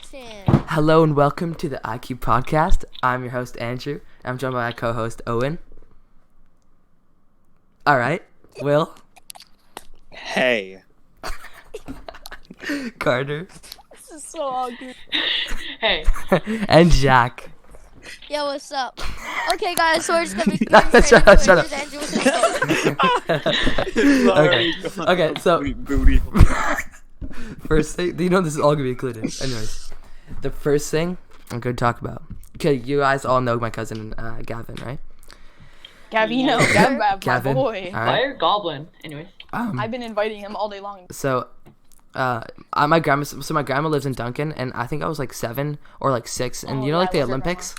action. Hello and welcome to the IQ podcast. I'm your host Andrew. I'm joined by my co-host Owen. All right, Will. Hey. Carter. This is so awkward. Hey. And Jack. Yo, what's up? Okay, guys, so we're just gonna be Shut up, shut up. Andrew with his Okay, so Sweet booty. first thing, you know this is all gonna be included. Anyways, the first thing I'm gonna talk about. Okay, you guys all know my cousin Gavin, right? Gavino, Gav, Gavin. my boy. All right. Fire Goblin. Anyways. I've been inviting him all day long. So, my grandma lives in Duncan, and I think I was like 7 or like 6, and Oh, you know, yeah, like the I love your Olympics,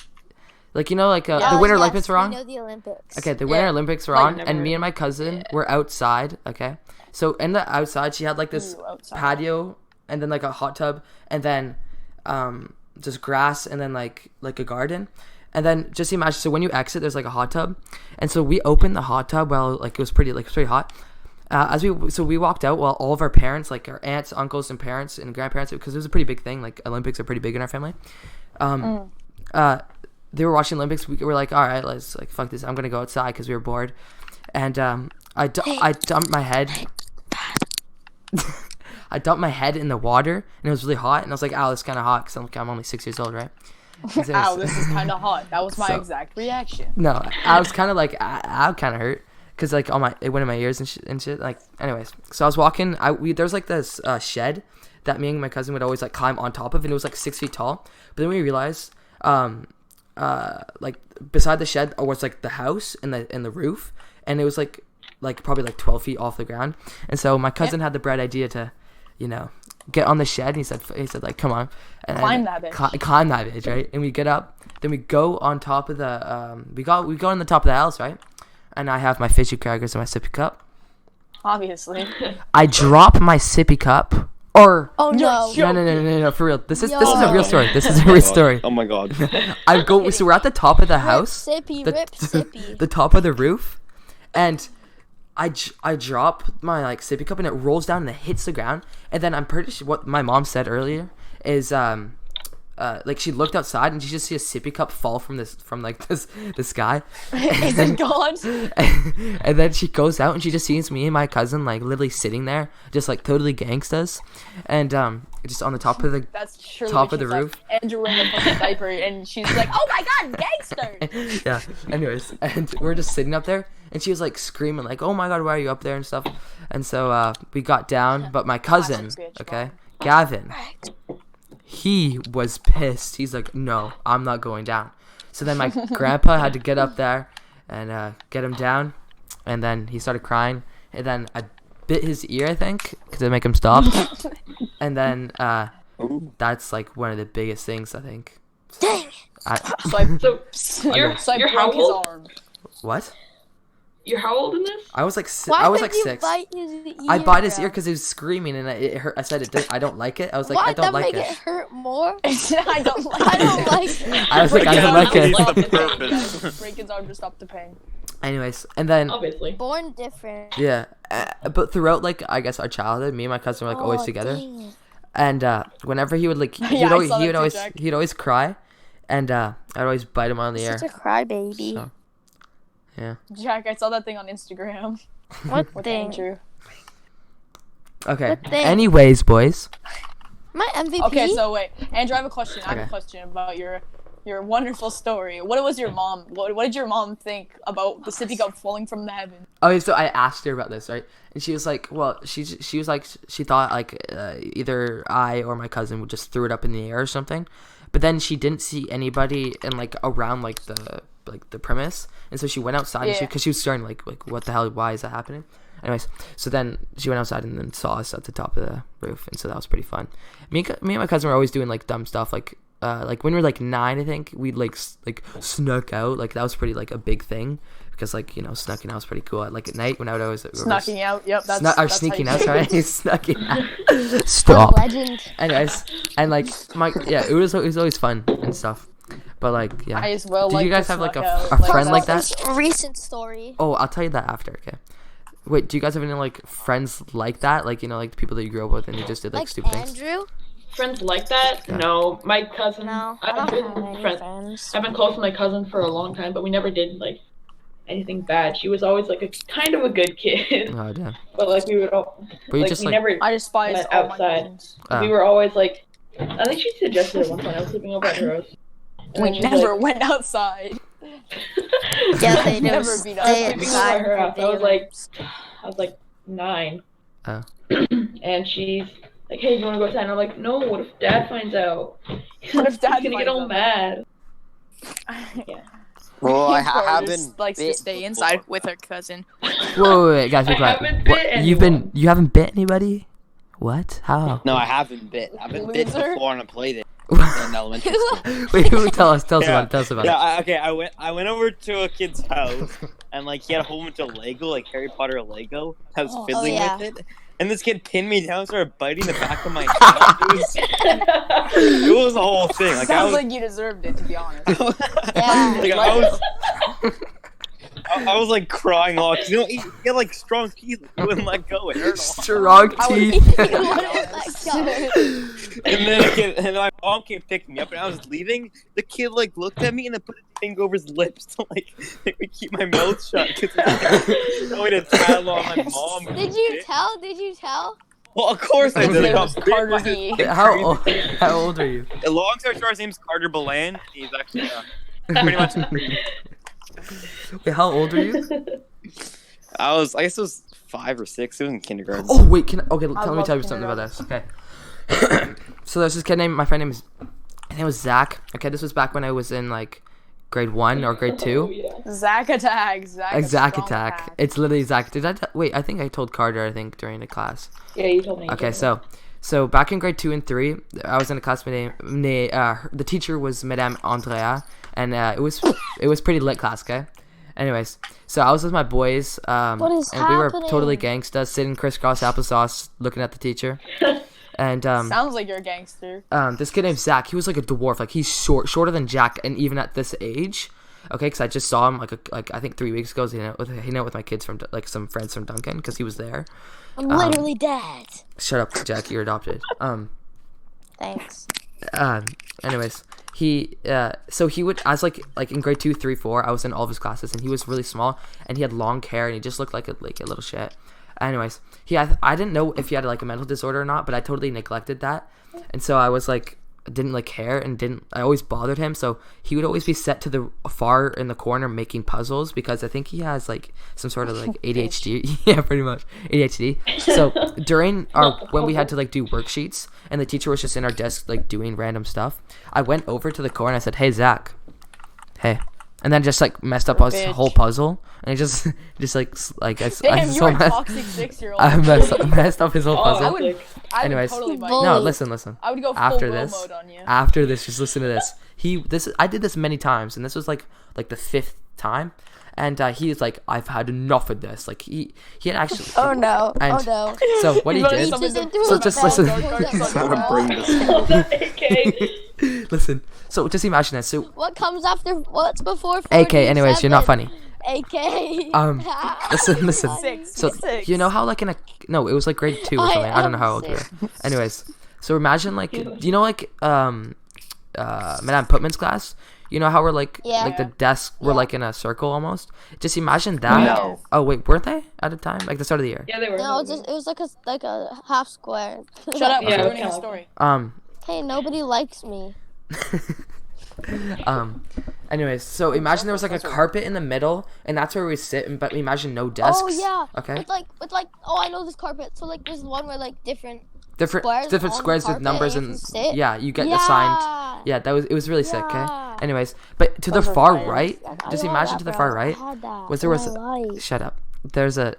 like you know, like the Oh, Winter yes, Olympics were on. We know the Olympics. Okay, the Winter Yeah. Olympics were Like, on, and me and my cousin were outside. Okay, so in the outside, she had like this Ooh, outside. patio, and then like a hot tub, and then just grass, and then like a garden, and then just imagine. So when you exit, there's like a hot tub, and so we opened the hot tub while like it was pretty hot. We walked out while all of our parents, like our aunts, uncles, and parents and grandparents, because it was a pretty big thing. Like Olympics are pretty big in our family. They were watching Olympics. We were like, all right, let's like fuck this. I'm gonna go outside because we were bored, and I dumped my head. I dumped my head in the water, and it was really hot. And I was like, "Ow, this is kind of hot," because I'm only 6 years old, right? Ow, this is kind of hot. That was my So- exact reaction. No, I was kind of like, I kind of hurt, because like it went in my ears and shit. Like, anyways, so I was walking. There's like this shed that me and my cousin would always like climb on top of, and it was like 6 feet tall. But then we realized, like beside the shed was like the house and the roof, and it was like probably like 12 feet off the ground. And so my cousin had the bright idea to, get on the shed. And he said like, come on, and Climb that bitch. climb that bitch, right? And we get up, then we go on top of the we go on the top of the house, right? And I have my fishy crackers in my sippy cup. Obviously. I drop my sippy cup, or Oh no. no, for real. This is a Yo. real story. This is a real story. Oh my god. I go. So we're at the top of the house, Sippy, the, rip sippy. the top of the roof, and I drop my like sippy cup, and it rolls down and it hits the ground. And then I'm pretty sure what my mom said earlier is like she looked outside and she just see a sippy cup fall from the sky. Is it gone? And then she goes out and she just sees me and my cousin like literally sitting there, just like totally gangstas, and just on the top of the That's surely top what of the she roof. thought. Andrew in a fucking diaper, and she's like, "Oh my god, gangster!" Yeah. Anyways, and we're just sitting up there, and she was like screaming like, "Oh my god, why are you up there?" and stuff. And so we got down, but my cousin, Classic bitch, okay, Gavin, he was pissed. He's like, "No, I'm not going down." So then my grandpa had to get up there and get him down, and then he started crying, and then I bit his ear, I think, to make him stop. And then Ooh. that's like one of the biggest things, I think. Dang. So I, So you're so I you're broke how his old? arm. What? You're how old in this? I was like Why I was did like you 6. bite his ear? I bite his bro? ear because he was screaming and it hurt. I said I don't like it. I was like, Why I don't that like make it. it hurt more? I don't like I don't it. like it. I was like, I don't like it. Stop the Purpose. pain. Break his arm to stop the pain. Anyways, and then Obviously. Born different. yeah, but throughout like I guess our childhood, me and my cousin were like always Oh, together. dang it. And whenever he would like, Yeah, I saw that too, Jack. he'd always cry, and I'd always bite him on the ear. Such a crybaby. So- Yeah. Jack, I saw that thing on Instagram What with thing? Andrew. Okay. What thing? Anyways, boys. My MVP. Okay, so wait, Andrew, I have a question. I have Okay. a question about your wonderful story. What was your mom? What did your mom think about the sippy cup falling from the heaven? Okay, so I asked her about this, right? And she was like, well, she was like, she thought like either I or my cousin would just threw it up in the air or something, but then she didn't see anybody in like around like the premise, and so she went outside and Yeah. because she was starting like what the hell, why is that happening? Anyways, so then she went outside and then saw us at the top of the roof, and so that was pretty fun. Me and my cousin were always doing like dumb stuff, like when we were like 9, I think we'd like snuck out, like that was pretty like a big thing because like snucking out was pretty cool. Like at night when I would always Snucking out. Yep, that's or that's sneaking how out, you sorry, do it. snucking out. Stop. Legend. Anyways, and like it was always fun and stuff, but like yeah. I as well. Did like you guys to have like snuck a out, friend like that? This recent story. Oh, I'll tell you that after. Okay. Wait, do you guys have any like friends like that? Like like the people that you grew up with and you just did like Like stupid things? Andrew. friends like that. Yeah. No, my cousin. No, I I've don't been have any friends. I've been close to my cousin for a long time, but we never did like anything bad. She was always like a kind of a good kid, Oh damn. but like we would all But you like just we like never. I despise Went all my outside. friends. We were always like. I think she suggested at one point I was sleeping over at her house. And We then she was never like, went outside. Yeah, they Never don't been stay outside. inside Her house. for I was like- daylights. I was like 9. Oh. And she's like, "Hey, do you want to go outside?" And I'm like, "No. What if Dad finds out? What if Dad He's gonna get finds all out? mad." Well, I Carter haven't. just likes to bit stay before. inside with her cousin. Wait, guys, be I quiet. haven't What, bit you've been anyone. you haven't bit anybody? What? How? No, I haven't bit. I've been bit Loser. before on a play date in elementary school. Wait, tell us Yeah. about it. Tell us about Yeah, it. okay. I went over to a kid's house and like he had a whole bunch of Lego, like Harry Potter Lego. I was Oh, fiddling yeah. with it, and this kid pinned me down, and started biting the back of my hand. It was a whole thing. Like I Sounds was, like you deserved it, to be honest. Yeah. like, I was like crying a lot. 'Cause, you know, he had like strong teeth. He wouldn't let go. It hurt a lot. Strong I would- teeth. And then and my mom came pick me up, and I was leaving. The kid like looked at me and then put his finger over his lips to like make me keep my mouth shut because no way to tattle on my mom. Did you tell? Did you tell? Well, of course I His did. name I was got bit Carter by B. this How old are you? A long story short, his name's Carter Balan. He's actually pretty much. Wait, how old are you? I guess it was 5 or 6. It was in kindergarten. Oh wait, okay, I let me love tell you something about this. Okay. So there's this kid named his name was Zach. Okay, this was back when I was in like grade 1 or grade 2. Oh, yeah. Zack attack. Zack, Zack strong attack. It's literally Zach. Did I wait? I think I told Carter. I think during the class. Yeah, you told me. Okay, so back in grade 2 and 3, I was in a class named the teacher was Madame Andrea, and it was pretty lit class. Okay. Anyways, so I was with my boys, What is and we were happening? totally gangsta, sitting crisscross applesauce, looking at the teacher. And Sounds like you're a gangster. this kid named Zach, he was like a dwarf, like he's shorter than Jack, and even at this age, okay, because I just saw him like I think 3 weeks ago. Hanging out with my kids from like some friends from Duncan, because he was there. I'm literally dead. Shut up, Jack, you're adopted. Thanks. Anyways, so he would, as like in grade 2, 3, 4, I was in all of his classes, and he was really small, and he had long hair, and he just looked like a little shit. Anyways, I didn't know if he had like a mental disorder or not, but I totally neglected that, and so I was like, didn't like care, and I always bothered him, so he would always be set to the far in the corner making puzzles, because I think he has like some sort of like ADHD. Yeah, pretty much ADHD. So during when we had to like do worksheets, and the teacher was just in our desk like doing random stuff, I went over to the corner and I said, "Hey Zach, hey," and then just like messed up his Bitch. whole puzzle, and it just like I Damn, so you're a messed, toxic 6-year-old. I messed up his whole Oh, puzzle. I would Anyways. totally buy Bull. No, it. listen. I would go full After bro this, mode on you. After this, just listen to this. I did this many times, and this was like the 5th time, and he was like, "I've had enough of this." Like he had actually. Oh no. And oh no. So what he He's did. running some- So just listen. He's trying to bring this. AK. Listen. So just imagine this. So What comes after? What's before? AK. Anyways, you're not 47? funny. AK. Listen. Six. So Six. you know how like it was like grade 2 or I something. I don't know am how old you were. 6. Anyways, so imagine like, do you know like Madame Putman's class? You know how we're like Yeah. the desks were Yeah. like in a circle almost. Just imagine that. No. Oh wait, weren't they at the time? Like the start of the year. Yeah, they were. No, it was like a half square. Shut up. Yeah, You're okay. ruining the story. Hey, nobody likes me. Anyways, so imagine there was like a carpet in the middle, and that's where we sit. But imagine no desks. Oh yeah. Okay. With like oh I know this carpet. So like there's one where like different Different squares on the squares with carpet numbers and and you can sit? yeah, you get Yeah. assigned. Yeah, it was really sick. Okay. Yeah. Anyways, but to the Those are far fire. right, I just had imagine that, to the bro. far I right, had that was there was in my life. shut up. There's a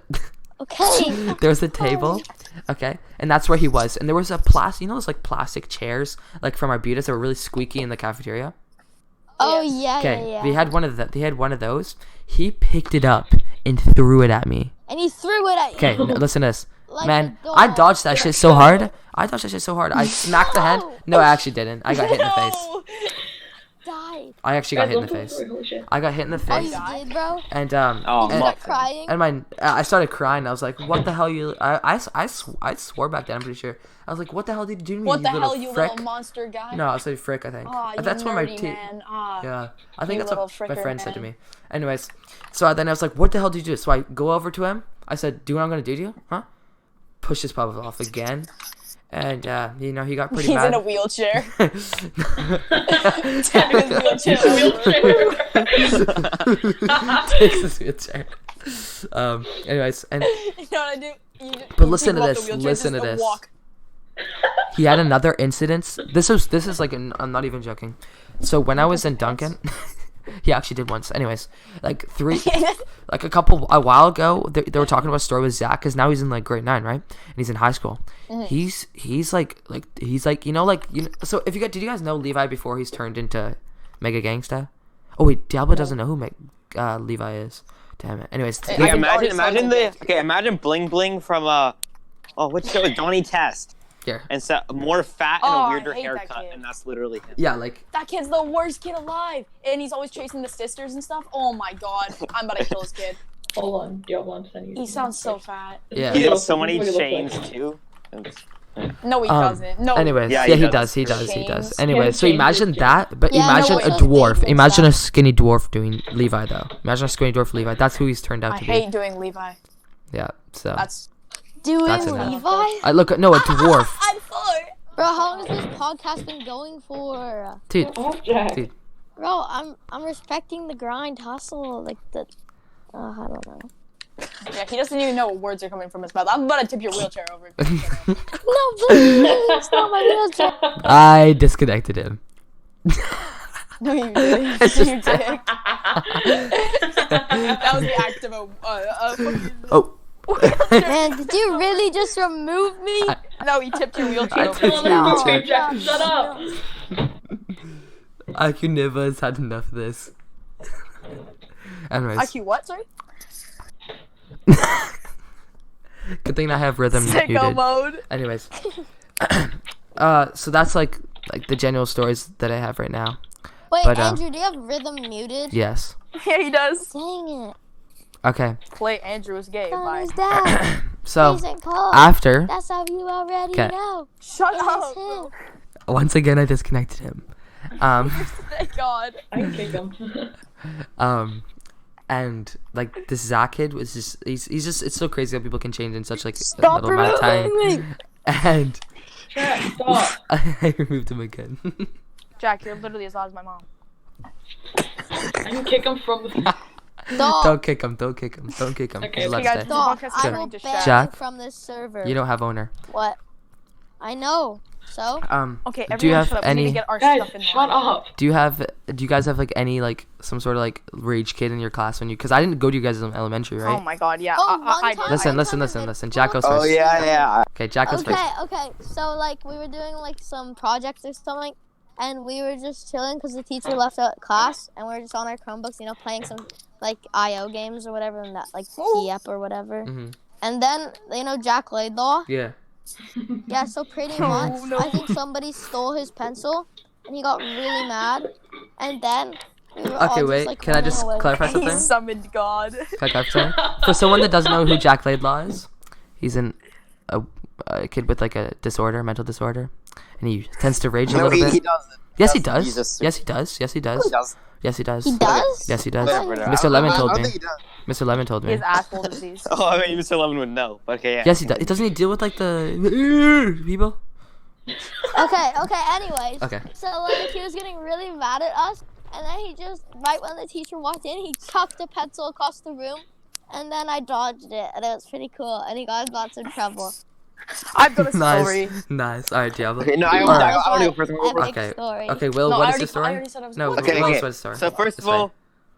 Okay. there's a table, okay, and that's where he was, and there was a plastic, you know, those like plastic chairs like from Arbutus that were really squeaky in the cafeteria. Oh Yes. yeah, Okay, yeah. they had one of they had one of those. He picked it up and threw it at me. And he threw it at you. Okay, listen to this. Like Man, a I dog. dodged that shit so hard. I smacked the hand. No, I actually didn't. I got hit in the face. No. Die died. I actually got Guys, hit in the don't tell the face. story, holy shit. I got hit in the Oh, face, you did, bro? and Oh, You muffin. start crying. and I started crying. I was like, "What the hell you?" I swore back then. I'm pretty sure. I was like, "What the hell did you do to me? What the little hell, you frick?" little monster guy? No, I said frick. I think. Aw, you That's what my nerdy man. Yeah, I think you that's what little my fricker friend said to man. me. Anyways, so then I was like, "What the hell did you do?" So I go over to him. I said, "Do you know what I'm gonna do to you? Huh?" Push his pop off again, and he got pretty He's mad. in a wheelchair. Takes his wheelchair. Anyways, and You know what I do? But listen to this, listen to this. Walk. he had another incident. This is like I'm not even joking. So when I was in Duncan, he actually did once. Anyways, like a while ago, they were talking about a story with Zach, because now he's in like grade 9, right? And he's in high school. He's like So if did you guys know Levi before he's turned into Mega Gangsta? Oh wait, Diablo doesn't know who Levi is. Damn it. Anyways, Hey, Okay, I think already imagine sounds imagine Bling Bling from what's show Donnie Test, here. and so more fat and Oh, a I weirder hate that haircut, kid. and that's literally him. Yeah, like That kid's the worst kid alive, and he's always chasing the sisters and stuff. Oh my god, I'm about to kill this kid. Hold on, Diablo, I'm sending you. He sounds so fat. Yeah. He Yeah. has so many What he looks chains like. too. No, he doesn't. No. Anyways, Yeah, yeah, he he does. does. He does. He does. Chains. Anyway, Yeah, so chains, imagine chains. that, but Yeah, imagine no, a it's dwarf. dangerous Imagine a stuff. skinny dwarf doing Levi though. Imagine a skinny dwarf Levi. That's who he's turned out I to hate doing Levi. be. Yeah. So That's. Doing That's enough. Levi? I look. No, a dwarf, I'm sorry. Bro, how long has this podcast been going for? dude. Oh, Jack. Dude. Bro, I'm respecting the grind, hustle, like the. I don't know. Yeah, he doesn't even know what words are coming from his mouth. I'm about to tip your wheelchair over. No, please, it's not my wheelchair. I disconnected him. No, you didn't. You dick. That was the act of a fucking... Oh. Man, did you really just remove me? No, he tipped your wheelchair over. tipped Tell your him wheelchair. to Jack, shut up. IQ never has had enough of this. Anyways, IQ what, sorry? good thing I have rhythm Sicko muted. mode. Anyways, so that's like the general stories that I have right now. Wait, But, Andrew, do you have rhythm muted? Yes. Yeah, he does. Dang it. Okay. Play Andrew is gay. Son Bye. is that? So He's in call. after, That's how you already 'Kay. know. Shut It is up. him. once again, I disconnected him. Thank God. I can kick him. And like this Zach kid was just he's just it's so crazy how people can change in such like a Stop little amount of time. removing me. And Jack, stop. I removed him again. Jack, you're literally as loud as my mom. I can kick him from the. Stop. Don't kick him. Don't kick him. Don't kick him. Okay, Just let okay, him guys, stay. Stop. Podcast is I turning will to ban Jack. you from this server. You don't have owner. What? I know. So? Okay, Do you everyone have shut up. We need any? to get our Guys, stuff in shut line. up. Do you guys have like any like some sort of like rage kid in your class when you? Because I didn't go to you guys in elementary, Oh right? my God, yeah. Oh, I one time- Listen, I listen, kinda listen, did listen. Jack goes Oh first. yeah. Okay, Jack goes first. Okay. So like we were doing like some projects or something, and we were just chilling because the teacher left out class, and we were just on our Chromebooks, playing some like IO games or whatever, and that like key up or whatever. Mm-hmm. And then Jack Laidlaw. Yeah. Yeah, so pretty Oh, much, no. I think somebody stole his pencil, and he got really mad, and then we were all Okay, just, wait. like, Can I running just away. clarify He something? summoned God. Can I clarify something? For someone that doesn't know who Jack Laidlaw is, he's a kid with like a mental disorder, and he tends to rage a No, little he bit. doesn't. Yes, he That's- does. he's just- Yes, he does. Yes, he He does. does. Yes, he does. He does? Yes, he does. Whatever, Mr. Lemon I told don't me. think he does. Mr. Lemon told He me. has asshole disease. Oh, I mean, Mr. Lemon would know. But okay, yeah. Yes, he does. Doesn't he deal with like the people? Okay, anyways. Okay. So, like, he was getting really mad at us, and then he just, right when the teacher walked in, he chucked a pencil across the room, and then I dodged it, and it was pretty cool, and he got in lots of trouble. I've got a story. Nice. Nice. All right, Diablo. Okay, no, I All want right. to go first. Epic Okay. story. Okay, Will, No, what I is the already story? said I was No, going Okay, Will, okay. what's the story? So first This of all,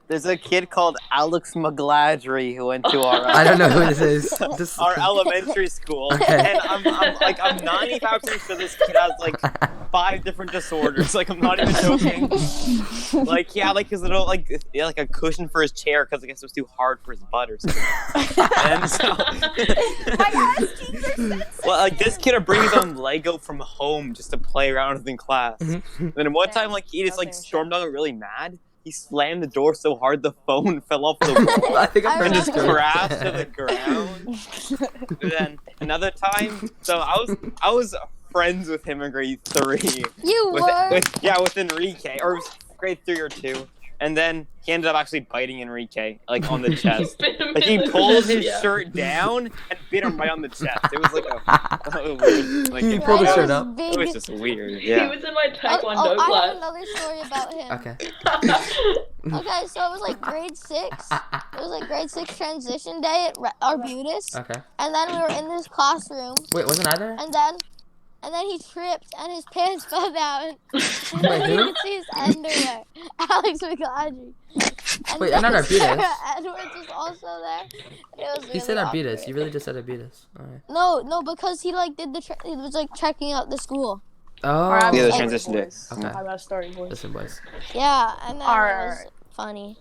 There's a kid called Alex McGladry who went to our I don't know who this is. Just our elementary school, Okay. and I'm 95% sure this kid has like 5 different disorders. Like I'm not even joking. Like his little like a cushion for his chair because I guess it was too hard for his butt or something. And so, My ass cheeks are sensitive. well, like this kid would bring his own Lego from home just to play around with in class. And then one time, like he just like stormed out really mad. He slammed the door so hard the phone fell off the wall. I think I've I heard And this just story. crashed to the ground. And then another time, so I was friends with him in grade 3. You With, were. with Enrique, or it was grade 3 or 2. And then he ended up actually biting Enrique, like on the chest. Like he pulled his shirt down and bit him right on the chest. It was like a weird, like He pulled his shirt That up. was It big. was just weird. He Yeah. was in my Oh, taekwondo I have class. another story about him. Okay. Okay, so it was like grade 6. It was like grade 6 transition day at Arbutus. Okay. And then we were in this classroom. Wait, wasn't I there? And then he tripped and his pants fell down. And Wait, then you who? could see his underwear. Alex McGladry. And Wait, then not Arbutus. Sarah Edwards was also there. And it was He really said Arbutus. awkward. You really just said Arbutus. Alright. No, because he like did he was like checking out the school. Oh. Alright, I have Yeah, a the story, transition day. boys. Okay. I got a story, boys. Listen, boys. Yeah, and then Alright, it was funny.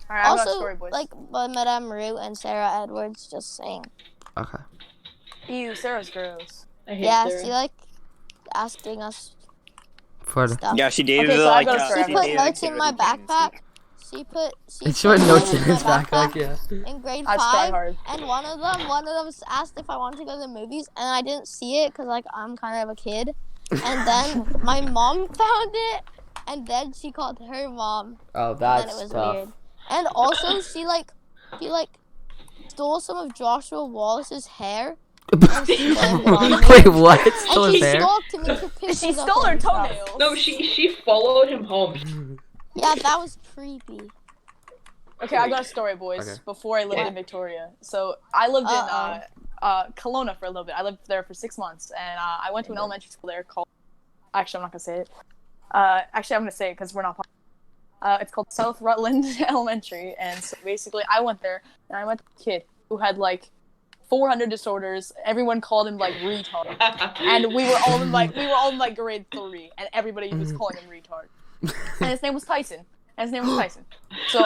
Alright, I got a Also, story, boys. like Madame Rue and Sarah Edwards just saying. Okay. Ew, Sarah's gross. I hate Yeah, Sarah. she like asking us Florida. stuff. Yeah, she dated Okay, so I like got a She story. she put dated a notes kid in my really famous. backpack. She She put notes in his my backpack, yeah. in grade That's try 5, hard. and one of them asked if I wanted to go to the movies, and I didn't see it because like I'm kind of a kid. And then my mom found it, and then she called her mom, Oh, and then it that's was tough. weird. And also she stole some of Joshua Wallace's hair. And she blamed it on me. Wait, what? Still And his she hair? stalked him and took pictures She of stole her him. toenails. No, she followed him home. Yeah, that was creepy. Okay, I got a story, boys. Okay. Before I lived in Victoria, so I lived in Kelowna for a little bit. I lived there for 6 months, and I went to an elementary school there called. Actually, I'm not gonna say it. Actually, I'm gonna say it because we're not. It's called South Rutland Elementary, and so basically, I went there and I met a kid who had like 400 disorders. Everyone called him like retard, and we were all in like grade 3, and everybody was calling him retard. And his name was Tyson. So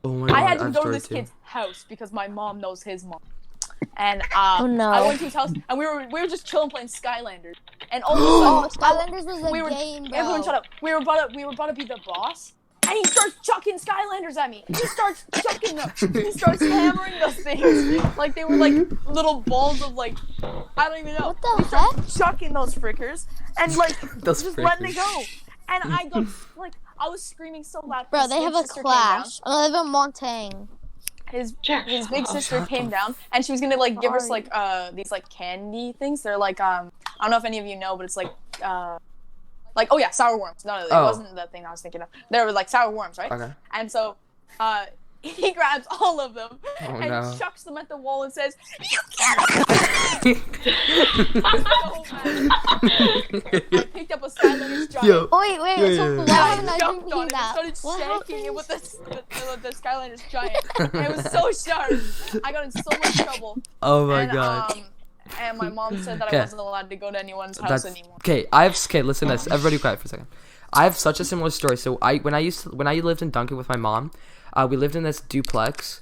Oh my God, I had to have go to story this too. kid's house because my mom knows his mom. And Oh, no. I went to his house and we were just chilling playing Skylanders. And all of a Oh, sudden, Skylanders was a we were- game, bro. everyone shut up. We were about to be the boss. And he starts chucking Skylanders at me. He starts chucking them. He starts hammering those things like they were like little balls of like I don't even know. What the He starts heck? chucking those frickers and like Those just letting it frickers. go. And I got like I was screaming so loud. Bro, His they big have a sister came down. clash. I live in Montaigne. His Jack, his big shut up. sister came down and she was gonna like give us like these like candy things. They're like I don't know if any of you know, but it's like oh yeah, sour worms. No, it Oh. wasn't the thing I was thinking of. They were like sour worms, right? Okay. And so he grabs all of them Oh, and no. chucks them at the wall and says, "You can't!" I picked up a Skylanders giant. Yo. Oh, wait, Yeah, so yeah, what yeah. I happened? I didn't jumped hear on it and that. started What shaking it happened? with the Skylanders giant. And it was so sharp. I got in so much trouble. Oh my and, God. And my mom said that Okay. I wasn't allowed to go to anyone's house That's anymore. okay. Listen to this. Everybody, quiet for a second. I have such a similar story. So when I lived in Duncan with my mom, we lived in this duplex.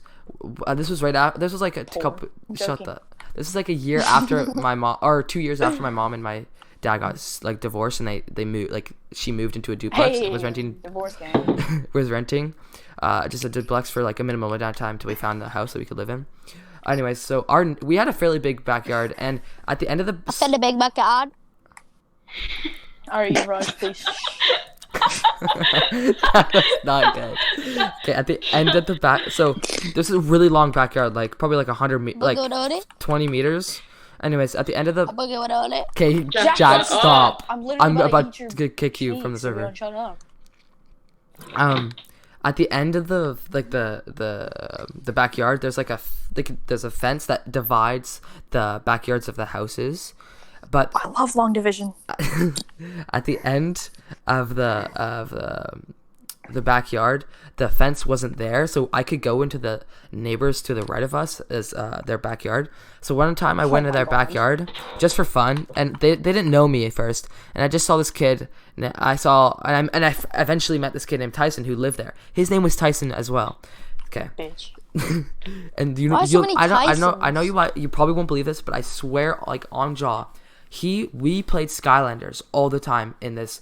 This was right after. This was like a couple. Shut joking. the. This is like a year after my mom, or 2 years after my mom and my dad got like divorced, and they moved. Like she moved into a duplex. Hey, Was renting. divorce gang. Was renting, just a duplex for like a minimum amount of time till we found a house that we could live in. Anyways, so we had a fairly big backyard, and at the end of the I said a big backyard. All right, you Raj, please. That's not good. Okay, at the end of the back, so this is a really long backyard, like probably like 100 like Boogie wadody. 20 meters. Anyways, at the end of the Boogie wadody. okay, Jack, Jack, shut stop. I'm literally I'm about about to eat to kick you from the cheeks, server. everyone, shut up. At the end of the backyard, there's like there's a fence that divides the backyards of the houses, but I love long division. at the end of the backyard, the fence wasn't there, so I could go into the neighbors to the right of us as their backyard. So one time I went to their backyard just for fun, and they didn't know me at first, and I just saw this kid. And I eventually met this kid named Tyson who lived there. His name was Tyson as well. Okay. Bitch. And you know, Why so many I know Tysons? you probably won't believe this, but I swear, like on jaw, we played Skylanders all the time in this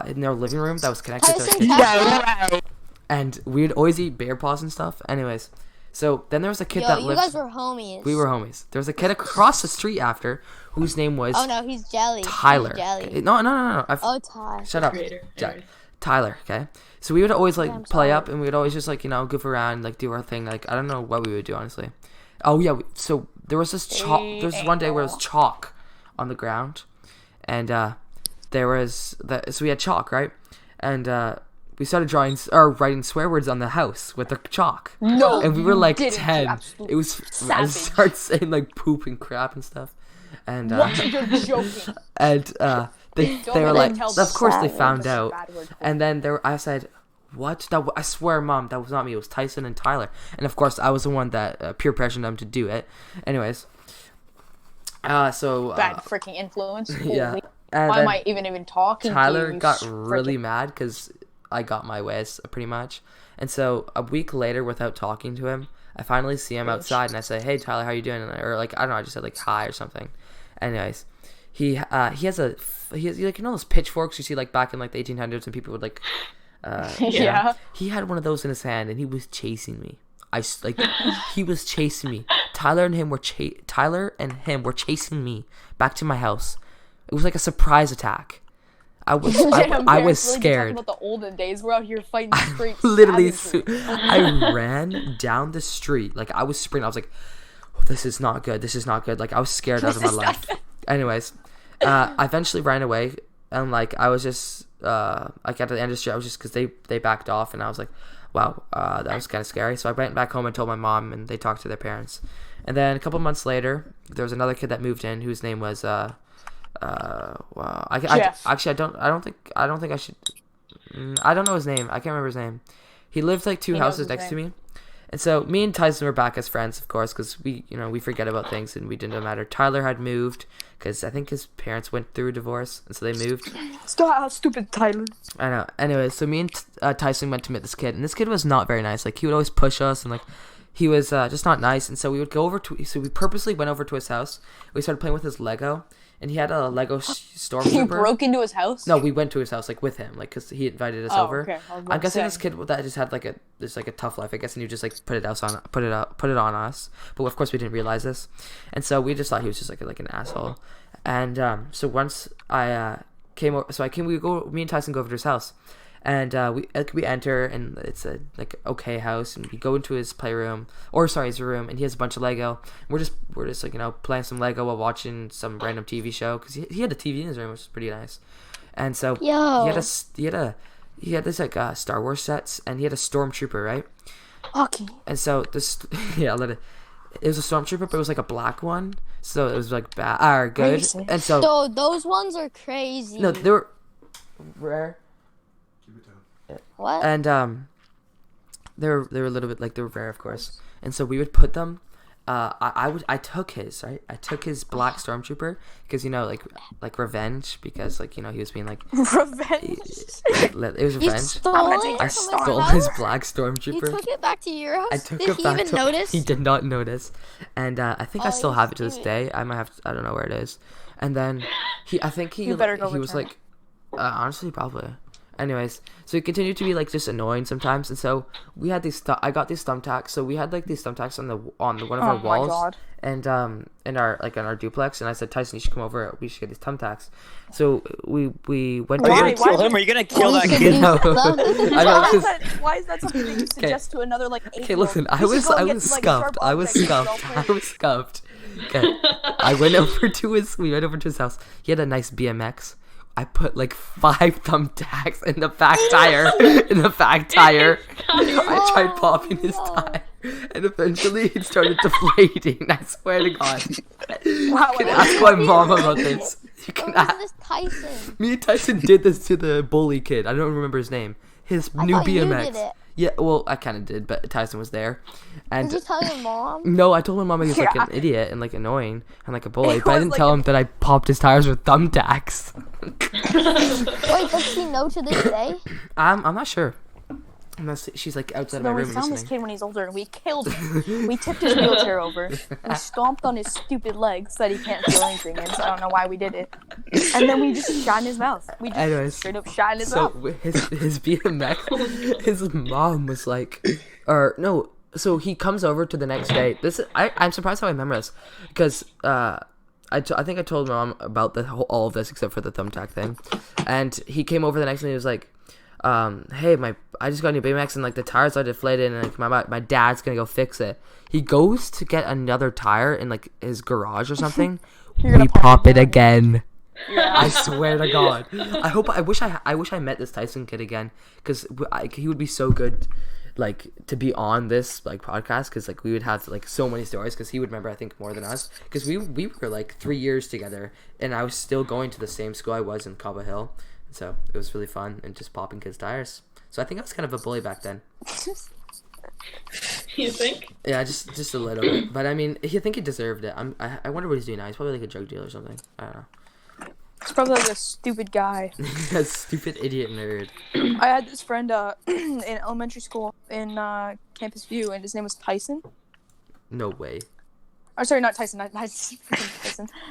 in their living room that was connected to Tyson the Tesla? and we'd always eat bear paws and stuff. Anyways, so then there was a kid Yo, that you lived. guys were homies. We were homies. There was a kid across the street after whose name was Oh no, he's jelly. Tyler. He's jelly. No. Oh, Ty. Shut up. Creator. Jack. Tyler, okay? So we would always like I'm play sorry. up, and we would always just like, you know, goof around, like do our thing. Like I don't know what we would do, honestly. Oh yeah, so there was this chalk. There was one day where it was chalk on the ground, and there was so we had chalk, right? And we started writing swear words on the house with the chalk. No, And we were you like didn't, you 10. absolute It was I savage. started saying like poop and crap and stuff, and What? You're joking. and they Don't were let like, them tell of course they savage. found out. Bad word. And then I said, "What? I swear, Mom, that was not me. It was Tyson and Tyler." And of course, I was the one that peer pressured them to do it. Anyways, so Bad freaking influence. yeah. Holy- And Why then am I even talking Tyler to you? got you really freaking- mad because I got my ways pretty much. And so a week later, without talking to him, I finally see him outside, and I say, "Hey, Tyler, how you doing?" Or like I don't know, I just said like hi or something. Anyways, he has like, you know those pitchforks you see like back in like the 1800s, and people would like Yeah. he had one of those in his hand, and he was chasing me. He was chasing me. Tyler and him were chasing me back to my house. It was like a surprise attack. I was Damn, I was parents really scared. Talking about the olden days, we're out here fighting straight. Literally, savagery. I ran down the street like I was sprinting. I was like, oh, "This is not good. This is not good." Like I was scared out of my life. Anyways, I eventually ran away, and like I was just like at the end of the street, I was just because they backed off, and I was like, "Wow, that was kind of scary." So I went back home and told my mom, and they talked to their parents. And then a couple months later, there was another kid that moved in whose name was wow. Jeff. I don't think I should. I don't know his name. I can't remember his name. He lived like two He knows houses his next to name. me, and so me and Tyson were back as friends, of course, because we forget about things and we didn't matter. Tyler had moved because I think his parents went through a divorce, and so they moved. Stop, stupid Tyler. I know. Anyway, so me and Tyson went to meet this kid, and this kid was not very nice. Like he would always push us, and like he was just not nice. And so we would go over to. So we purposely went over to his house. We started playing with his Lego, and he had a Lego stormtrooper. You broke into his house? No, we went to his house like with him, like because he invited us Oh, over. okay. I was about I'm to guessing say. this kid that just had like a tough life, I guess, and you just like put it on us. But of course we didn't realize this, and so we just thought he was just like an asshole. And so once I came over, me and Tyson go over to his house, and we enter, and it's a like okay house, and we go into his his room, and he has a bunch of Lego. We're just like, you know, playing some Lego while watching some random TV show because he had a TV in his room, which was pretty nice. And so Yo. he had this like Star Wars sets, and he had a stormtrooper, right? Okay. And so this it was a stormtrooper, but it was like a black one, so it was like bad or good. Racist. And so So those ones are crazy. no, they were rare. What? And they were a little bit like they were rare, of course. And so we would put them. I took his black stormtrooper because, you know, like revenge, because like, you know, he was being like Revenge. it was You revenge. stole I'm gonna it take I your from stole house? his black You stormtrooper. took it back to your house? I took Did it he back even to notice? He did not notice, and I think I Oh, still you have it to this stupid. day. I might have. I don't know where it is. And then I think he You better go he was return like, honestly, probably. Anyways, so he continued to be like just annoying sometimes, and so we had these. I got these thumbtacks. So we had like these thumbtacks on one of our Oh my walls, God. and in our duplex. And I said, Tyson, you should come over. We should get these thumbtacks. So we went. Are you Why? gonna kill Why- him? Or are you gonna kill You that should kid? use No. them. I know, Why is 'cause- that- why is that something that you suggest to another like 8-year-old? Okay, listen, I You should was go and get, like, scuffed. sharp I was objects and scuffed. go I play. was scuffed. Okay. We went over to his house. He had a nice BMX. I put like 5 thumbtacks in the back tire. I tried popping his no. tire, and eventually it started deflating. I swear to God. Wow, You can ask my mom about this. You Or can wasn't this Tyson? Me and Tyson did this to the bully kid. I don't remember his name. His I new thought you BMX. did it. Yeah, well, I kind of did, but Tyson was there. And Did you tell your mom? no, I told my mom he was like Yeah. an idiot and like annoying and like a bully, It but I was didn't like tell a- him that I popped his tires with thumbtacks. Wait, does she know to this day? I'm not sure. Unless she's like outside of my No, we room found this listening. kid when he's older, and we killed him. We tipped his wheelchair over. We stomped on his stupid legs that he can't feel anything in. So I don't know why we did it. And then we just shot in his mouth. We just Anyways, straight up shot in his so mouth. his BMX, his mom was like, or no, so he comes over to the next day. I'm surprised how I remember this because I think I told mom about all of this except for the thumbtack thing, and he came over the next day and he was like, hey, I just got a new BMX and like the tires are deflated and like my dad's gonna go fix it. He goes to get another tire in like his garage or something. We pop it again. I swear to God. I wish I met this Tyson kid again because he would be so good, like to be on this like podcast because like we would have like so many stories because he would remember I think more than us because we were like 3 years together and I was still going to the same school I was in Cobble Hill, so it was really fun and just popping kids' tires. So I think I was kind of a bully back then. You think? Yeah, just a little bit. But I mean, I think he deserved it. I wonder what he's doing now. He's probably like a drug dealer or something. I don't know. He's probably like a stupid guy. That stupid idiot nerd. I had this friend in elementary school in Campus View, and his name was Tyson. No way. Or sorry, not Tyson. Not Tyson.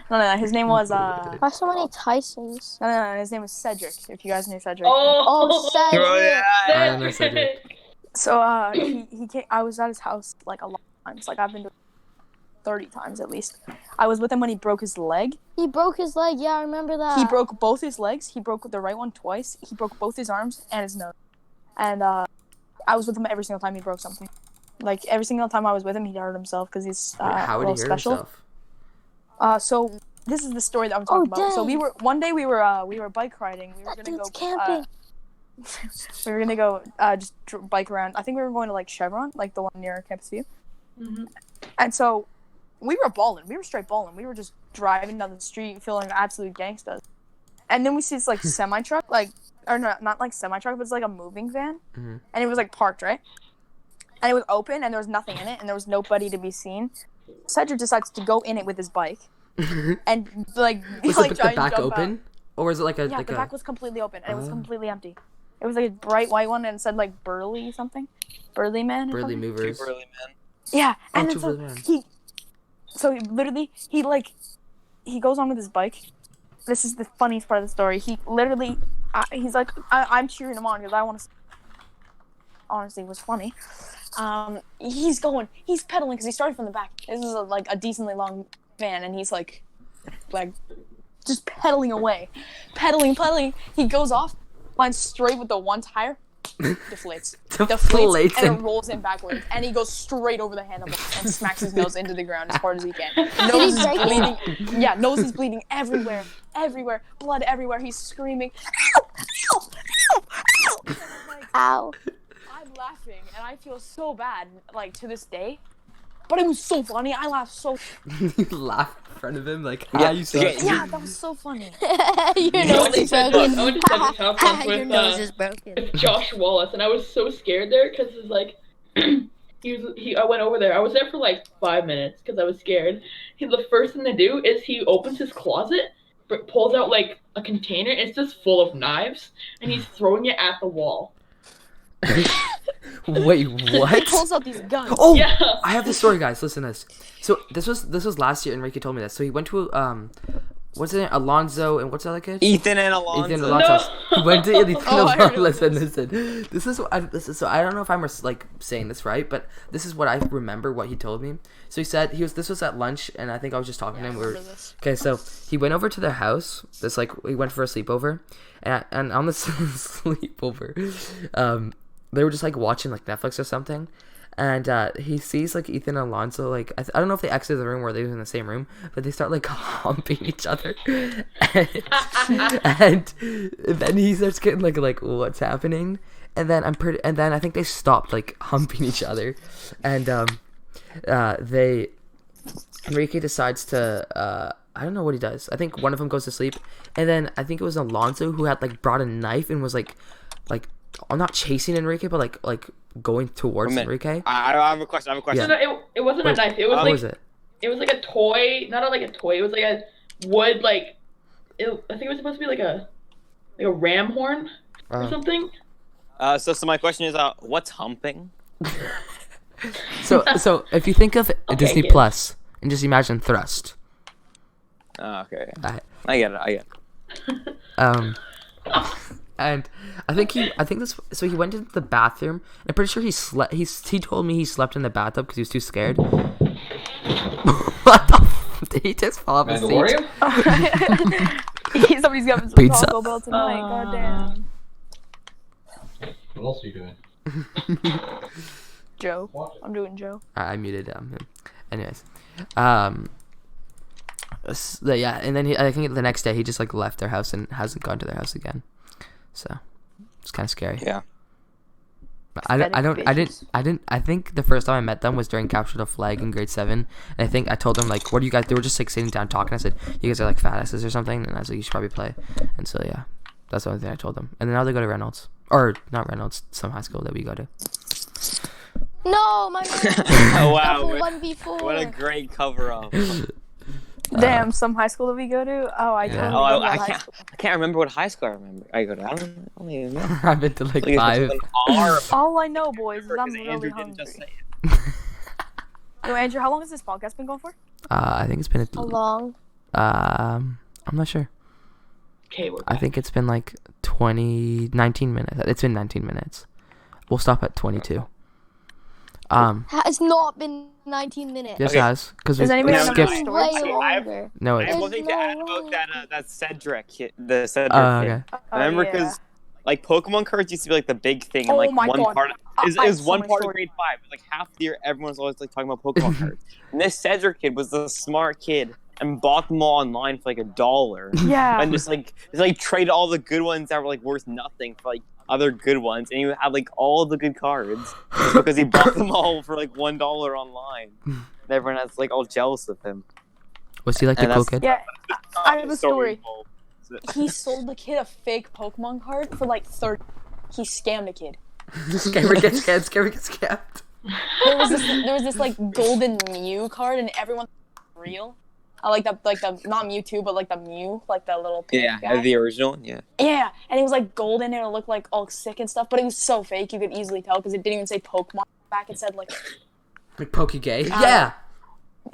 No. His name was Why so many Tysons? no. His name was Cedric. If you guys knew Cedric. Oh, Cedric. Oh, yeah. I don't know Cedric. So he came. I was at his house like a lot of times. Like I've been to 30 times at least. I was with him when he broke his leg. He broke his leg. Yeah, I remember that. He broke both his legs. He broke the right one twice. He broke both his arms and his nose. And I was with him every single time he broke something. Like every single time I was with him, he hurt himself because he's How a would little he hurt special. himself? So this is the story that I'm talking about. So dang. one day we were bike riding. We were That gonna go dude's camping. we were gonna go just bike around. I think we were going to like Chevron, like the one near Campus View. Mhm. And so we were balling. We were straight balling. We were just driving down the street, feeling absolute gangstas. And then we see this like semi truck, or not like semi truck, but it's like a moving van, Mhm. and it was like parked right. And it was open, and there was nothing in it, and there was nobody to be seen. Cedric decides to go in it with his bike, and like Was like the try and back jump open? out. Or was it like a Yeah, like the a back was completely open, and it was Oh. completely empty. It was like a bright white one, and it said like Burley something, Burley Man. Or Burly something. movers? Super early, man. Yeah, Oh, and then two so Burly Man. he goes on with his bike. This is the funniest part of the story. He literally, he's like, I'm cheering him on because I want to. Honestly, it was funny. He's pedaling because he started from the back. This is like a decently long van, and he's like just pedaling away, pedaling. He goes off, lands straight with the one tire, deflates, Deflates and him. it rolls him backwards, and he goes straight over the handlebar and smacks his nose into the ground as hard as he can. Did Nose he is break it? bleeding. Yeah, nose is bleeding everywhere, blood everywhere. He's screaming, "Ow! Ow! Ow! Ow!" And Ow. I'm laughing, and I feel so bad, like to this day. But it was so funny. I laughed so. You laugh in front of him like, Yeah, you suck. yeah. Yeah, that was so funny. Your I nose went to is broken. Cedric's house once Your with, nose is broken. with Josh Wallace, and I was so scared there because it's like I went over there. I was there for like 5 minutes because I was scared. The first thing to do is he opens his closet, pulls out like a container. It's just full of knives, and he's throwing it at the wall. Wait, He what? pulls out these guns. Oh, Yeah. I have the story, guys. Listen to this. So this was last year. Enrique told me this. So he went to what's his name? Alonzo and what's the other kid? Ethan and Alonso. Ethan Alonso. He went to Ethan Oh, I heard Alonso. about Listen. This is so I don't know if I'm like saying this right, but this is what I remember what he told me. So he said this was at lunch, and I think I was just talking to him. Okay, so he went over to their house. He went for a sleepover, and on the sleepover, they were just like watching like Netflix or something, and he sees like Ethan and Alonso like I don't know if they exited the room or they were in the same room, but they start like humping each other, and then he starts getting like what's happening, and then I think they stopped like humping each other, and Enrique decides to I don't know what he does. I think one of them goes to sleep, and then I think it was Alonso who had like brought a knife and was like I'm not chasing Enrique, but like going towards Enrique. I have a question. Yeah. No, it wasn't Wait, a knife. It was What like was it? it was like a toy, not like a toy. It was like a wood like. I think it was supposed to be like a ram horn or something. So my question is, what's humping? So if you think of Disney kids. Plus and just imagine Thrust. Oh, okay. Alright. I get it. And I think this. So he went into the bathroom. And I'm pretty sure he slept. He told me he slept in the bathtub because he was too scared. What the? Did he just fall off his seat? Mandalorian? Somebody's got some Pizza. Taco Bell tonight. Goddamn. What else are you doing? Joe. Watch it. I'm doing Joe. I muted him. Anyways, yeah, and then I think the next day he just like left their house and hasn't gone to their house again. So it's kind of scary. Yeah. But I think the first time I met them was during Capture the Flag in grade 7, and I think I told them like, what do you guys? They were just like sitting down talking. I said, you guys are like fat asses or something, and I was like, you should probably play. And so yeah, that's the only thing I told them. And then now they go to Reynolds, or not Reynolds, some high school that we go to. No, my man. Oh, wow. 1v4. What a great cover up. Damn, some high school that we go to. Oh, I Yeah. totally Oh, go to I high can't. school. I can't remember what high school I remember. I go to. I don't even know. I've been to like Like, 5. it's just an R All I know, boys, is I'm because really Andrew hungry. didn't just say it. Yo, Andrew, how long has this podcast been going for? I think it's been How long? I'm not sure. Okay, we're I think it's been like 19 minutes. It's been 19 minutes. We'll stop at 22. Has not been 19 minutes. Yes, Okay. it has. Because we Does anybody No, have no, any skipped. no, Way stories? longer. No, I it's. have one thing to add no about way. that Cedric kid, the Cedric Oh, kid. okay. Oh, Remember, yeah. because like Pokemon cards used to be like the big thing, and Oh like my one God. part is I have is so one many part of stories. grade 5. Like half the year, everyone's always like talking about Pokemon cards. And this Cedric kid was the smart kid and bought them all online for like $1, Yeah. and just like traded all the good ones that were like worth nothing for like other good ones, and he would have like all the good cards because he bought them all for like $1 online. And everyone has like all jealous of him. Was he like the And cool that's- kid? Yeah, I have a story. involved. He sold the kid a fake Pokemon card for like 30. He scammed a kid. Scammer gets scammed. Scammer gets scammed. There was this like golden Mew card, and everyone thought it was real. I like the not Mewtwo, but like the Mew, like the little pink Yeah, guy. the original. Yeah. Yeah, and it was like golden, and it looked like all sick and stuff, but it was so fake you could easily tell because it didn't even say Pokemon back. It said like. Like Pokegay. Uh,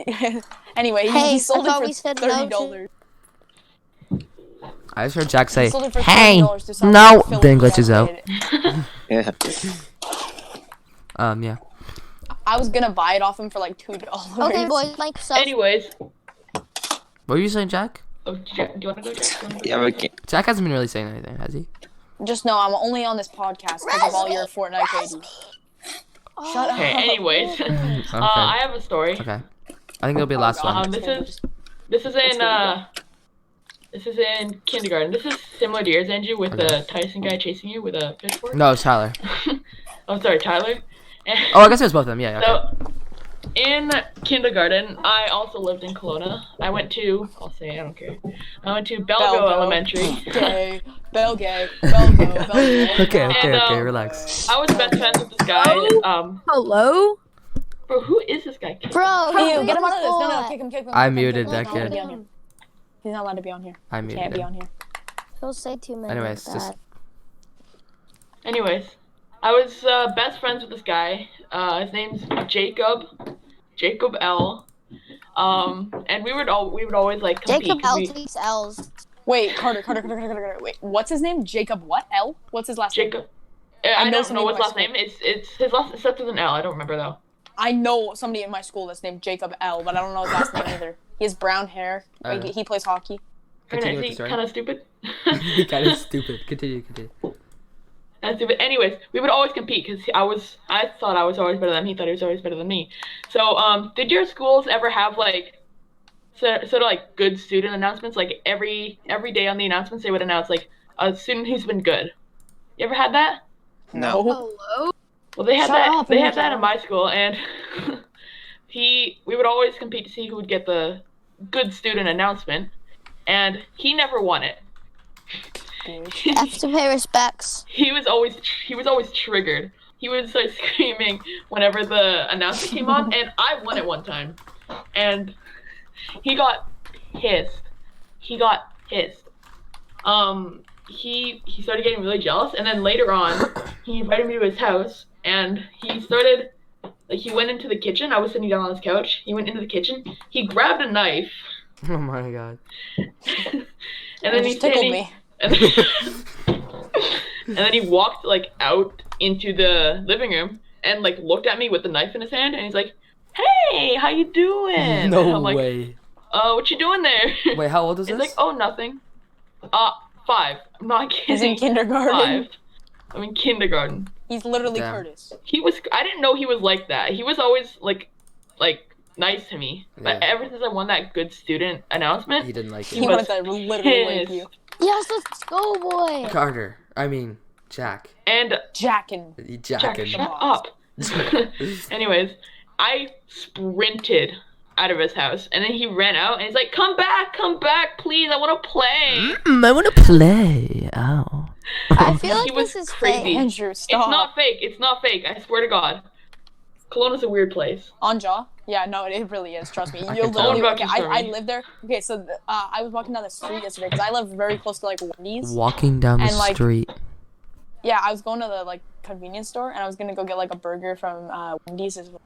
Yeah. Anyway, Hey, he sold I thought it we for said no to- $30. I just heard Jack say, He sold it for "Hey, $30 to some no." Filipino The English is out. kid. Yeah. Yeah. I was gonna buy it off him for like $2. Okay, boys, like so. Anyways, What were you saying, Jack? oh, Jack, do you want to go? Jack? Do you wanna go? Yeah, we can't. Jack hasn't been really saying anything, has he? Just know I'm only on this podcast because of all your Fortnite KD. Shut Okay. up. Anyways, Okay. I have a story. Okay. I think it'll be the last one. This is in kindergarten. This is similar to yours, Andrew, with the Tyson guy chasing you with a pitchfork. No, it's Tyler. Oh, sorry, Tyler. Oh, I guess it was both of them. Yeah. Okay. So, in kindergarten, I also lived in Kelowna. I went to, I'll say, I don't care. I went to Belleville Belleville. Elementary. Gay. Bell gay. Bell go. Bell gay. Okay. And, Okay. Relax. I was best friends with this guy. Hello? Bro, who is this guy? Bro, Ew, get him out of this. No, Before. kick him, kick him. I kick him, muted kick him. that He's not allowed to kid. be on here. He's not allowed to be on here. I Can't muted be him. on here. He'll say too many. Anyways, like just- that. Anyways, I was best friends with this guy. His name's Jacob L. And we would always like compete. Jacob 'cause L we- takes L's. Wait, Carter. Wait, what's his name? Jacob what? L? What's his last name? Jacob. I I know don't somebody know in his my last name. It's his last. It starts with an L. I don't remember though. I know somebody in my school that's named Jacob L, but I don't know his last name either. He has brown hair. He plays hockey. Continue with Is the he story. kind of stupid? Kind of stupid. Continue. That's stupid. Anyways, we would always compete because I thought I was always better than him. He thought he was always better than me. So, did your schools ever have like sort of like good student announcements? Like every day on the announcements they would announce like a student who's been good. You ever had that? No. Hello? Well, they had Shut that. up, They had Angel. that in my school, and we would always compete to see who would get the good student announcement, and he never won it. Have to pay respects. He was always triggered. He would start screaming whenever the announcement came on, and I won it one time, and he got pissed. He started getting really jealous, and then later on, he invited me to his house, and he started, like, he went into the kitchen. I was sitting down on his couch. He went into the kitchen. He grabbed a knife. Oh my god. And then he tickled me. And then he walked, like, out into the living room and, like, looked at me with the knife in his hand, and he's like, "Hey, how you doing?" And No I'm like, way. What you doing there? Wait, how old is He's this? like, "Oh, nothing." 5. I'm not kidding. He's in kindergarten. 5. I'm in kindergarten. He's literally Damn. Curtis. I didn't know he was like that. He was always like nice to me. But Yeah. ever since I won that good student announcement, He didn't like He it. was wanted to literally rape pissed. you. Yes, let's go, boy. Carter. I mean, Jack. And Jackin. Jack, Jackin. shut up. Anyways, I sprinted out of his house, and then he ran out, and he's like, come back, please, I want to play." I want to play. Ow. I feel like He was this is crazy. fake. Andrew, stop. It's not fake, I swear to God. Kelowna's a weird place. On Jaw? Yeah, no, it really is. Trust me. I You'll can tell. literally. Go on Okay, back to the I story. live there. Okay, so I was walking down the street yesterday because I live very close to like Wendy's. Walking down the And, like, street. Yeah, I was going to the like convenience store and I was gonna go get like a burger from Wendy's as well.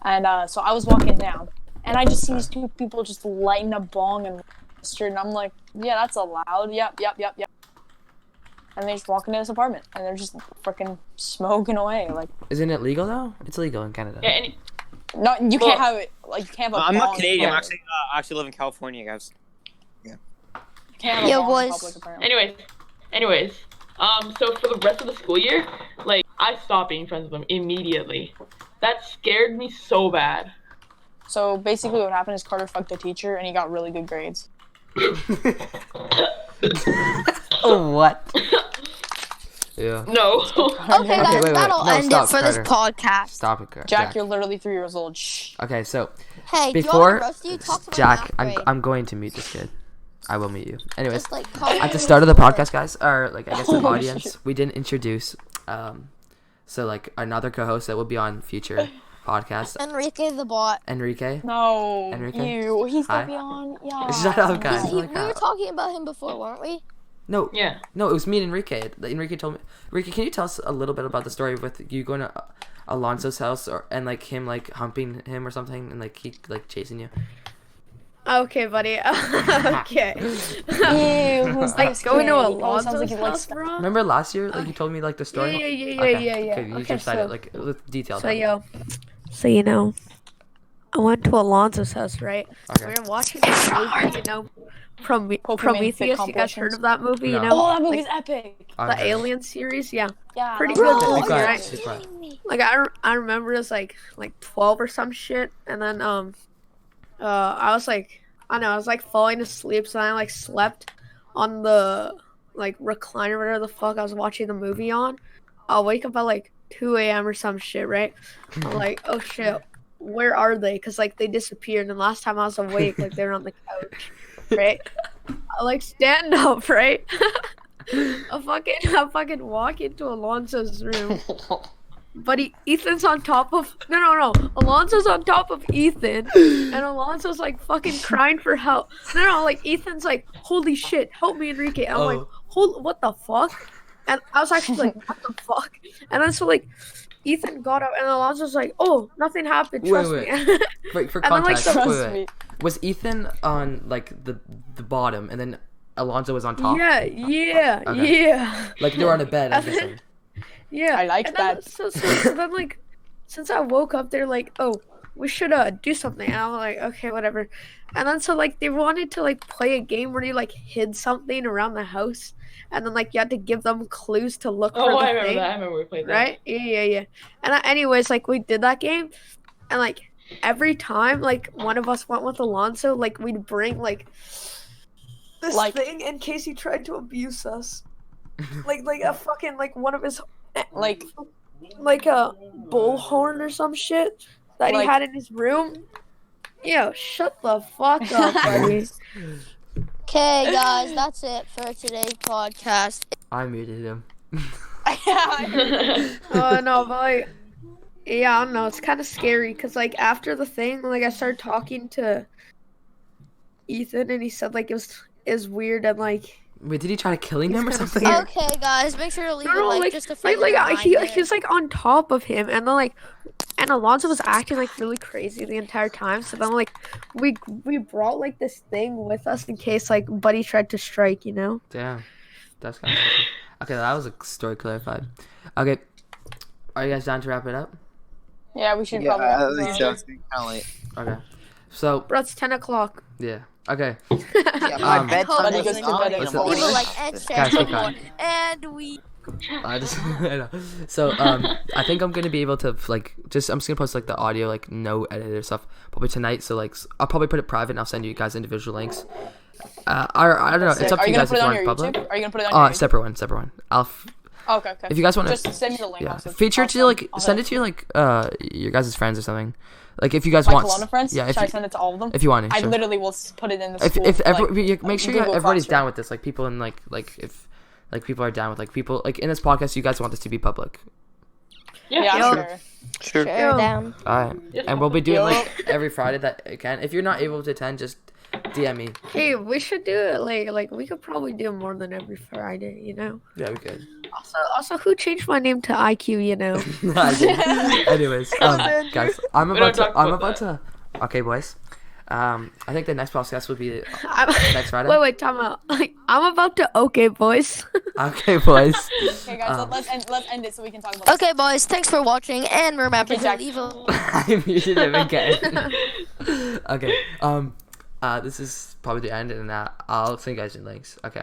And so I was walking down and I just see these two people just lighting a bong and I'm like, yeah, that's allowed. Yep. And they just walk into this apartment and they're just freaking smoking away. Like, Isn't it legal though? It's legal in Canada. Yeah, and no, you Well, can't have it. Like, you can't have a I'm bong not Canadian. in I'm public. actually live in California, guys. You can't have a Yo, bong in boys. public, apparently. anyways, so for the rest of the school year, like, I stopped being friends with them immediately. That scared me so bad. So basically, what happened is Carter fucked the teacher, and he got really good grades. Oh, what? Yeah. No. Okay, guys, wait, wait. that'll No, end stop, it for this Carter. podcast. Stop it, Jack, you're literally 3 years old. Shh. Okay, so Hey, before do you want me to roast you? Talk to my Jack, math I'm grade. I'm going to mute this kid. I will mute you. Anyways, Just like call at the me start of the before. podcast, guys, or like I guess the Oh, audience, shit. we didn't introduce so like another co-host that will be on future podcasts, Enrique the bot. Enrique. No. Enrique? You. He's Hi. gonna be on. Yeah. Shut up, guys. We Like, were talking about him before, weren't we? No, Yeah. no, it was me and Enrique. Enrique told me. Enrique, can you tell us a little bit about the story with you going to Alonso's house and like him like humping him or something and like he like chasing you? Okay, buddy. Okay. Ew, who's Like this going kid? to He probably sounds Alonso's like he likes house, bro. Remember last year, like you told me like the story. Yeah. Okay, you Okay, just said it so- like with detail. So you know, I went to Alonso's house, right? Okay. We were watching this movie, you know, Prometheus. You guys heard of that movie? No. You know, Oh, that movie's epic. the Alien series. Yeah, Yeah. Pretty that was good awesome. movie, quiet, right? be quiet. like I remember it was like 12 or some shit, and then I was like, I don't know, I was like falling asleep, so I like slept on the like recliner, whatever the fuck I was watching the movie on. I'll wake up at like 2 a.m. or some shit, right? I'm like, oh shit, where are they? Because like they disappeared, and last time I was awake, like they were on the couch, right? I like stand up, right? I fucking walk into Alonso's room. But Ethan's on top of no. Alonso's on top of Ethan, and Alonso's like fucking crying for help. No, like Ethan's like, holy shit, help me, Enrique. And I'm like, what the fuck? And I was actually like, what the fuck? And then so like, Ethan got up, and Alonso's like, oh, nothing happened. Trust Wait. me. For And then, like, context, Trust wait. me. Was Ethan on like the bottom and then Alonso was on top? Yeah. Like they were on a bed. I'm And then- guessing. Yeah, I like and then, that. So then, like, since I woke up, they're like, "Oh, we should do something." And I'm like, "Okay, whatever." And then so like they wanted to like play a game where you like hid something around the house, and then like you had to give them clues to look for Oh, the I remember thing, that. I remember we played that. right? Yeah. And anyways, like we did that game, and like every time like one of us went with Alonso, like we'd bring like this Like- thing in case he tried to abuse us, like a fucking like one of his Like, like a bullhorn or some shit that he Like- had in his room. Yo, shut the fuck up, buddy. Okay, guys, that's it for today's podcast. I muted him. Oh no, but like, yeah, I don't know. It's kind of scary because like after the thing, like I started talking to Ethan, and he said like it was weird and like. Wait, did he try to killing him or He's kinda something? scared. Okay, guys, make sure to leave No, a like, like, just a like, friendly he reminder. was like on top of him, and then like, and Alonso was acting like really crazy the entire time. So then like, we brought like this thing with us in case like Buddy tried to strike, you know. Damn, that's kind of okay. That was a story clarified. Okay, are you guys down to wrap it up? Yeah, we should Yeah, probably. at least so. It's getting kind of late. Okay, so Bro, it's 10 o'clock. yeah, okay. Yeah, my bedtime Buddy is goes to nine bed in at the four. morning. People like and Guys, share keep going. and we. I just I know. So I think I'm gonna be able to like just I'm just gonna post like the audio like no edited stuff probably tonight. So like I'll probably put it private and I'll send you guys individual links. I don't know. It's up Are to you you gonna guys put if it you on want your it public. YouTube? Are you gonna put it on your YouTube? Separate one. I'll Okay. if you guys want to Just send me the link. yeah also. feature it to like I'll send it to your like your guys' friends or something. Like if you guys My want Kelowna friends? yeah Should I send it to all of them? if you want to I sure. literally will put it in the if school. if like, make sure you Google everybody's Classroom. down with this like people in like if like people are down with like people like in this podcast you guys want this to be public. Yeah, Yo. sure. Sure. Sure, down. All right, Yes, and we'll be doing Yo. like every Friday that I can. If you're not able to attend, just DM me. Hey, we should do it like we could probably do more than every Friday, you know. Yeah, we could. Also, who changed my name to IQ? You know. Anyways, guys, I'm We don't about talk to. I'm about about to. Okay, boys. I think the next podcast will be I'm, next Friday. wait, time out. Like, I'm about to. Okay, boys. Okay, boys. Okay, guys, Um, let's end it so we can talk about. Okay, boys, thanks for watching, and remember Okay, to Jack. leave a. I muted him again. Okay. This is probably the end, and I'll send you guys in links. Okay.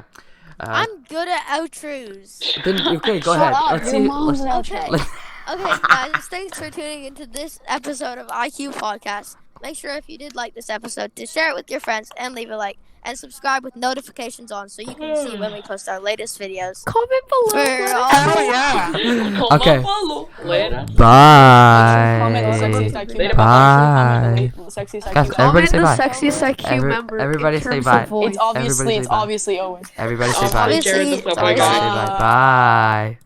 I'm good at outros. Then okay, go Shut ahead. up, Let's your see. mom's Let's, an outro. let- Okay, guys, thanks for tuning into this episode of IQ Podcast. Make sure if you did like this episode to share it with your friends and leave a like and subscribe with notifications on so you can see when we post our latest videos. Comment below. For all Okay. Later. Comment the sexiest Bye. IQ Later, member. bye. Comment the sexiest Guys, IQ everybody say the bye. sexiest IQ member. Everybody in say terms bye. of voice. It's obviously Everybody say bye. obviously Owen. Everybody say Oh, bye. Jared, Obviously, what's up, it's Everybody say obviously- bye. Bye.